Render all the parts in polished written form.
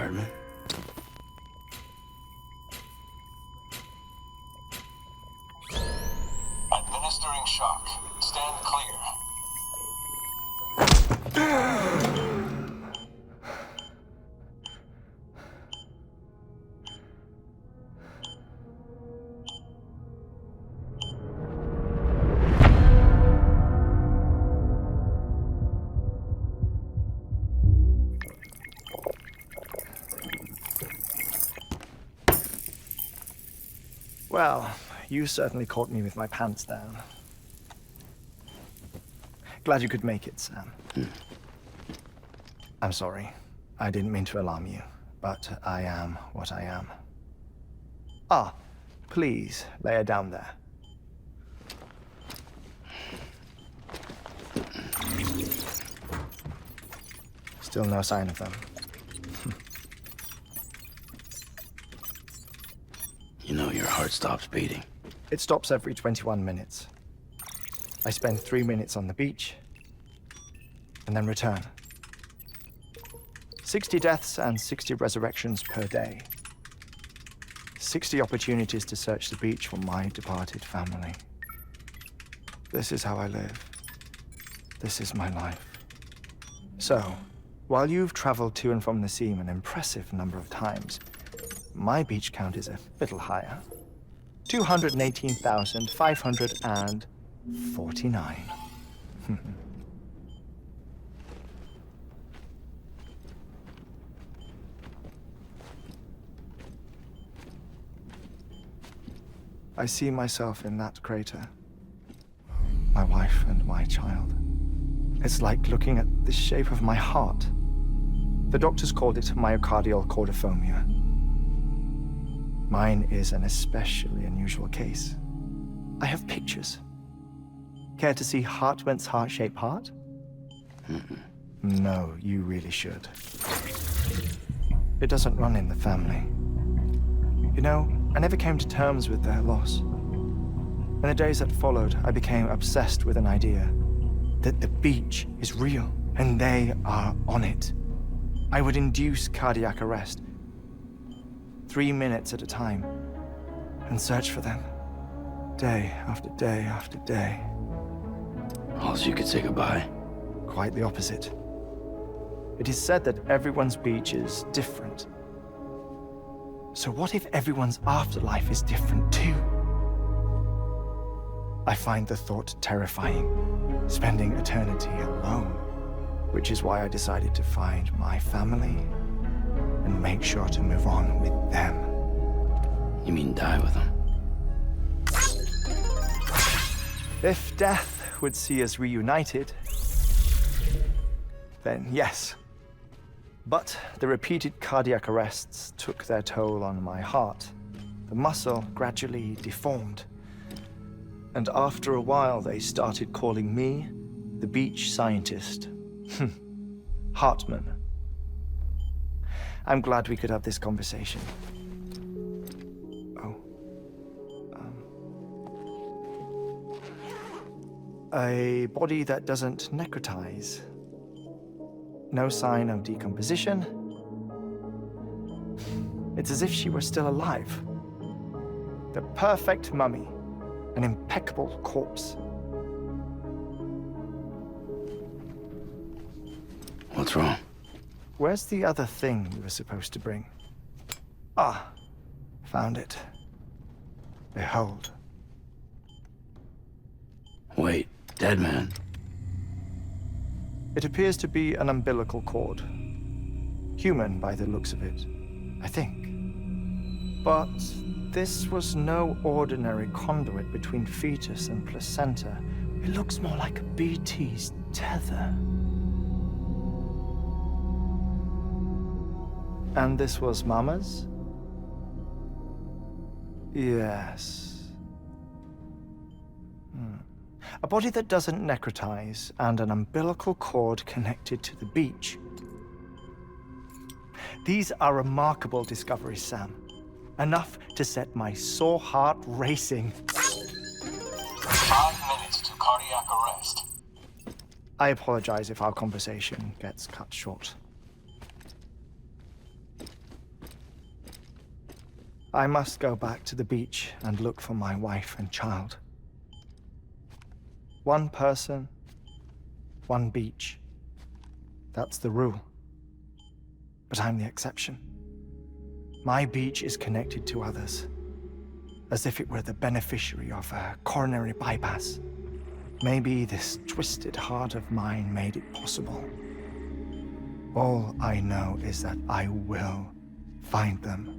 Heartman. Administering shock. Stand clear. Well, you certainly caught me with my pants down. Glad you could make it, Sam. I'm sorry. I didn't mean to alarm you, but I am what I am. Ah, please lay her down there. Still no sign of them. You know your heart stops beating. It stops every 21 minutes. I spend 3 minutes on the beach, and then return. 60 deaths and 60 resurrections per day. 60 opportunities to search the beach for my departed family. This is how I live. This is my life. So, while you've traveled to and from the scene an impressive number of times, my beach count is a little higher. 218,549. I see myself in that crater. My wife and my child. It's like looking at the shape of my heart. The doctors called it myocardial cordiformia. Mine is an especially unusual case. I have pictures. Care to see Heartman's heart-shaped heart? No, you really should. It doesn't run in the family. You know, I never came to terms with their loss. In the days that followed, I became obsessed with an idea that the beach is real and they are on it. I would induce cardiac arrest, 3 minutes at a time, and search for them, day after day after day. All you could say goodbye. Quite the opposite. It is said that everyone's beach is different. So what if everyone's afterlife is different too? I find the thought terrifying, spending eternity alone, which is why I decided to find my family and make sure to move on with them. You mean die with them? If death would see us reunited, then yes. But the repeated cardiac arrests took their toll on my heart. The muscle gradually deformed. And after a while, they started calling me the beach scientist. Heartman. I'm glad we could have this conversation. Oh. A body that doesn't necrotize. No sign of decomposition. It's as if she were still alive. The perfect mummy. An impeccable corpse. What's wrong? Where's the other thing we were supposed to bring? Ah, found it. Behold. Wait, dead man. It appears to be an umbilical cord. Human by the looks of it, I think. But this was no ordinary conduit between fetus and placenta. It looks more like a BT's tether. And this was Mama's? Yes. A body that doesn't necrotize and an umbilical cord connected to the beach. These are remarkable discoveries, Sam. Enough to set my sore heart racing. 5 minutes to cardiac arrest. I apologize if our conversation gets cut short. I must go back to the beach and look for my wife and child. One person, one beach. That's the rule. But I'm the exception. My beach is connected to others, as if it were the beneficiary of a coronary bypass. Maybe this twisted heart of mine made it possible. All I know is that I will find them.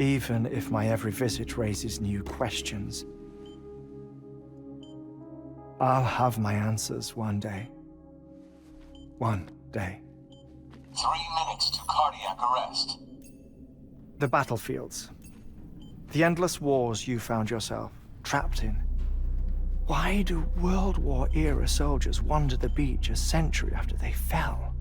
Even if my every visit raises new questions, I'll have my answers one day. One day. 3 minutes to cardiac arrest. The battlefields. The endless wars you found yourself trapped in. Why do World War-era soldiers wander the beach a century after they fell?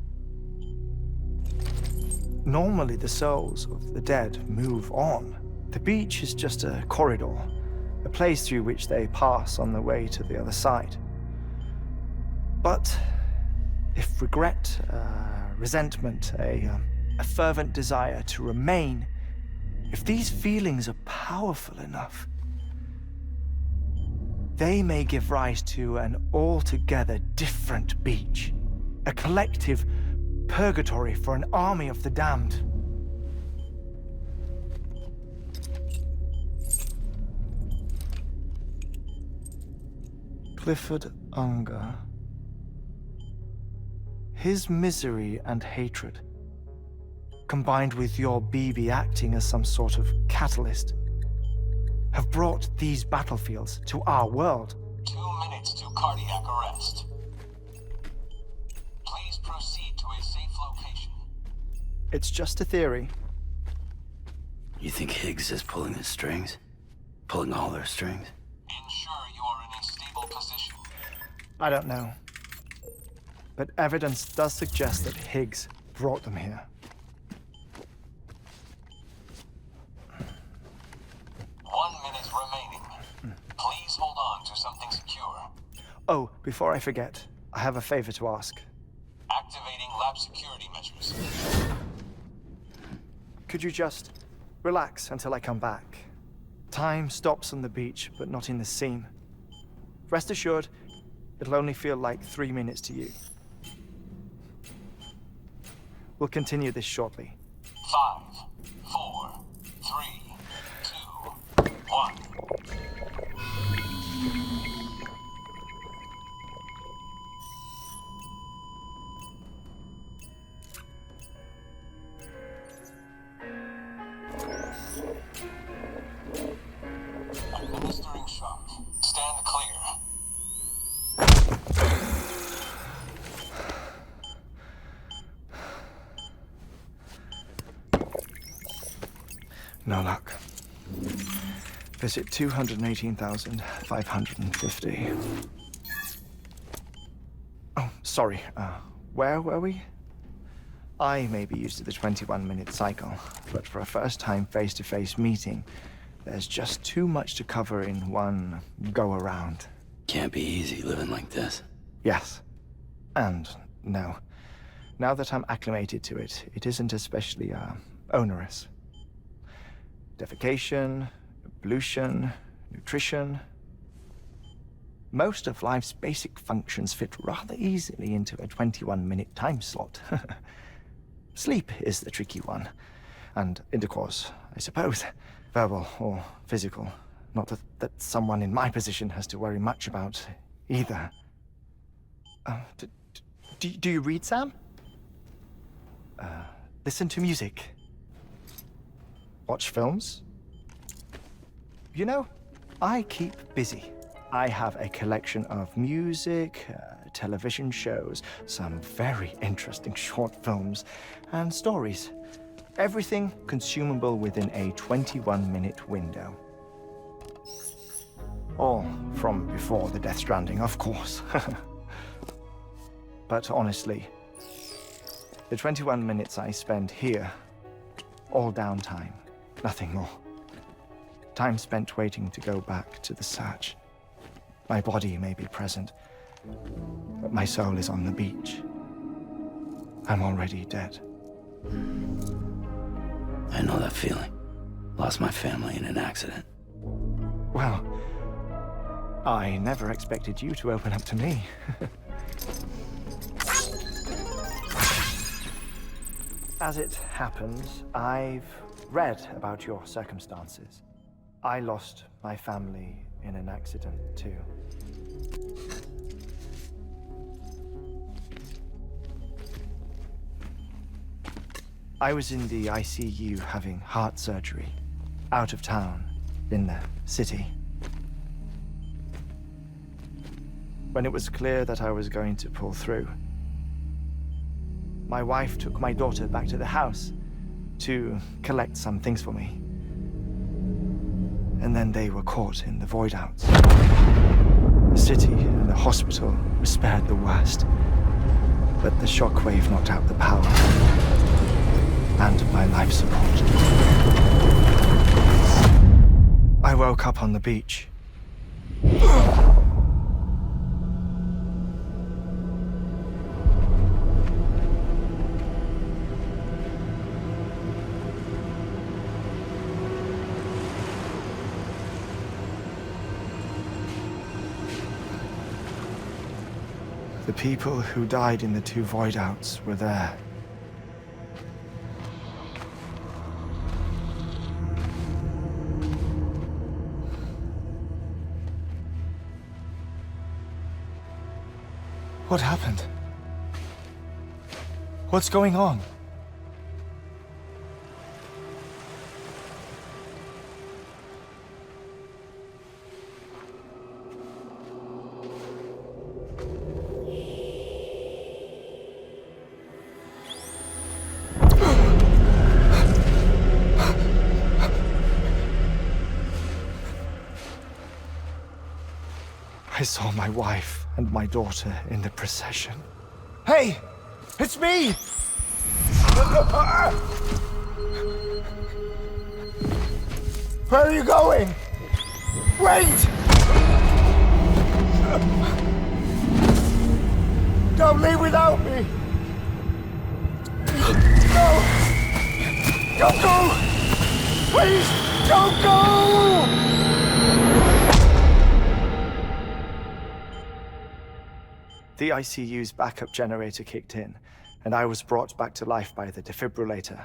Normally, the souls of the dead move on. The beach is just a corridor, a place through which they pass on the way to the other side. But if regret, resentment, a fervent desire to remain, if these feelings are powerful enough, they may give rise to an altogether different beach, a collective purgatory for an army of the damned. Clifford Unger. His misery and hatred, combined with your BB acting as some sort of catalyst, have brought these battlefields to our world. 2 minutes to cardiac arrest. Please proceed to a safe location. It's just a theory. You think Higgs is pulling the strings? Pulling all their strings? Ensure you are in a stable position. I don't know. But evidence does suggest that Higgs brought them here. 1 minute remaining. Please hold on to something secure. Oh, before I forget, I have a favor to ask. Activating lab security measures. Could you just relax until I come back? Time stops on the beach, but not in the scene. Rest assured, it'll only feel like 3 minutes to you. We'll continue this shortly. 5, 4, 3, 2, 1. Administering shock. Stand clear. No luck. Visit 218,550. Oh, sorry. Where were we? I may be used to the 21-minute cycle, but for a first-time face-to-face meeting, there's just too much to cover in one go-around. Can't be easy living like this. Yes. And no. Now that I'm acclimated to it, it isn't especially, onerous. Defecation, ablution, nutrition. Most of life's basic functions fit rather easily into a 21-minute time slot. Sleep is the tricky one. And intercourse, I suppose. Verbal or physical. Not that someone in my position has to worry much about either. Do you read, Sam? Listen to music. Watch films? You know, I keep busy. I have a collection of music, television shows, some very interesting short films, and stories. Everything consumable within a 21-minute window. All from before the Death Stranding, of course. But honestly, the 21 minutes I spend here, all downtime, nothing more. Time spent waiting to go back to the search. My body may be present, but my soul is on the beach. I'm already dead. I know that feeling. Lost my family in an accident. Well, I never expected you to open up to me. As it happens, I've read about your circumstances. I lost my family in an accident, too. I was in the ICU having heart surgery, out of town, in the city. When it was clear that I was going to pull through, my wife took my daughter back to the house to collect some things for me. And then they were caught in the void outs. The city and the hospital were spared the worst, but the shockwave knocked out the power and my life support. I woke up on the beach. The people who died in the 2 void outs were there. What happened? What's going on? I saw my wife and my daughter in the procession. Hey! It's me! Where are you going? Wait! Don't leave without me! No! Don't go! Please, don't go! The ICU's backup generator kicked in, and I was brought back to life by the defibrillator.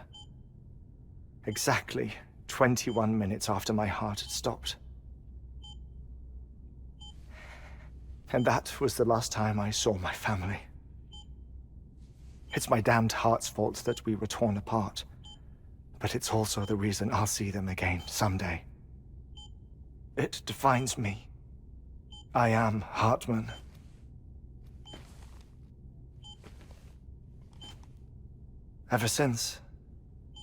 Exactly 21 minutes after my heart had stopped. And that was the last time I saw my family. It's my damned heart's fault that we were torn apart, but it's also the reason I'll see them again someday. It defines me. I am Heartman. Ever since,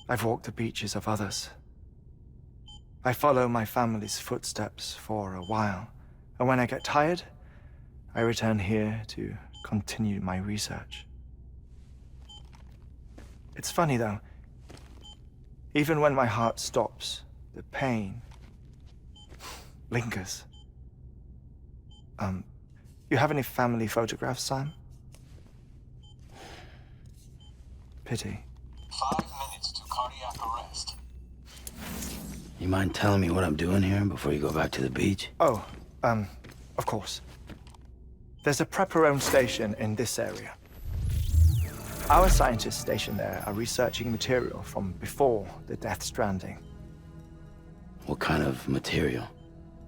I've walked the beaches of others. I follow my family's footsteps for a while, and when I get tired, I return here to continue my research. It's funny though, even when my heart stops, the pain lingers. You have any family photographs, Sam? Pity. 5 minutes to cardiac arrest. You mind telling me what I'm doing here before you go back to the beach? Oh, of course. There's a prepper-owned station in this area. Our scientists stationed there are researching material from before the Death Stranding. What kind of material?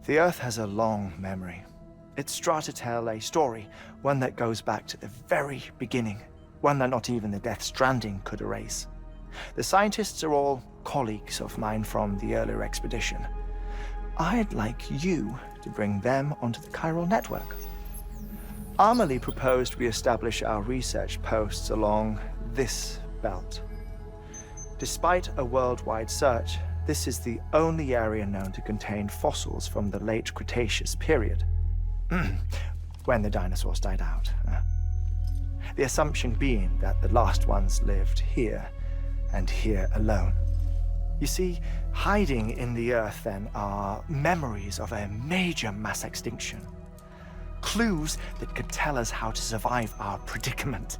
The Earth has a long memory. It's trying to tell a story, one that goes back to the very beginning, one that not even the Death Stranding could erase. The scientists are all colleagues of mine from the earlier expedition. I'd like you to bring them onto the chiral network. Amelie proposed we establish our research posts along this belt. Despite a worldwide search, this is the only area known to contain fossils from the late Cretaceous period, when the dinosaurs died out. The assumption being that the last ones lived here, and here alone. You see, hiding in the Earth then are memories of a major mass extinction. Clues that could tell us how to survive our predicament.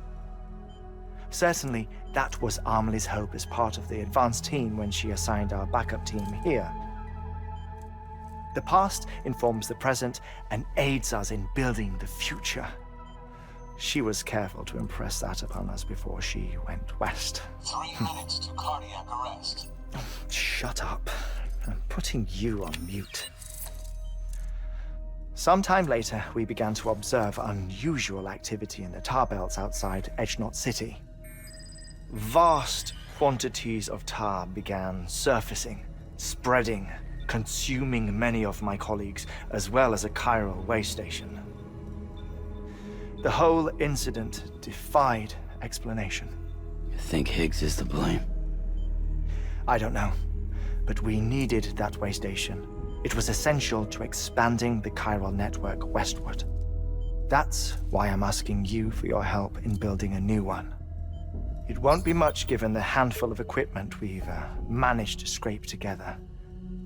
Certainly, that was Amelie's hope as part of the advanced team when she assigned our backup team here. The past informs the present and aids us in building the future. She was careful to impress that upon us before she went west. 3 minutes to cardiac arrest. Shut up. I'm putting you on mute. Sometime later, we began to observe unusual activity in the tar belts outside Edgenot City. Vast quantities of tar began surfacing, spreading, consuming many of my colleagues, as well as a chiral way station. The whole incident defied explanation. You think Higgs is to blame? I don't know, but we needed that way station. It was essential to expanding the chiral network westward. That's why I'm asking you for your help in building a new one. It won't be much given the handful of equipment we've managed to scrape together.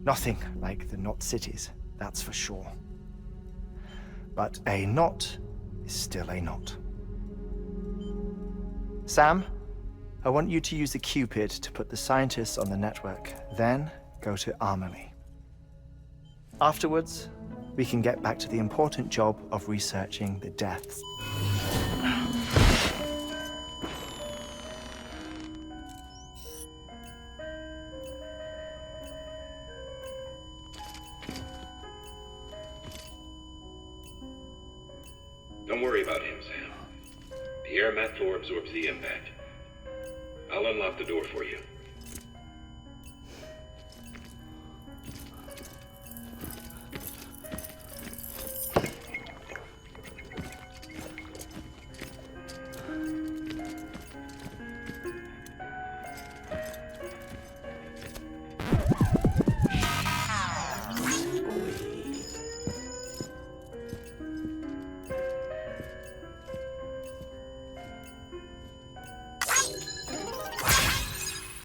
Nothing like the knot cities, that's for sure. But a knot is still a knot. Sam, I want you to use the Cupid to put the scientists on the network, then go to Amelie. Afterwards, we can get back to the important job of researching the deaths. Don't worry about him, Sam. The air mat floor absorbs the impact. I'll unlock the door for you.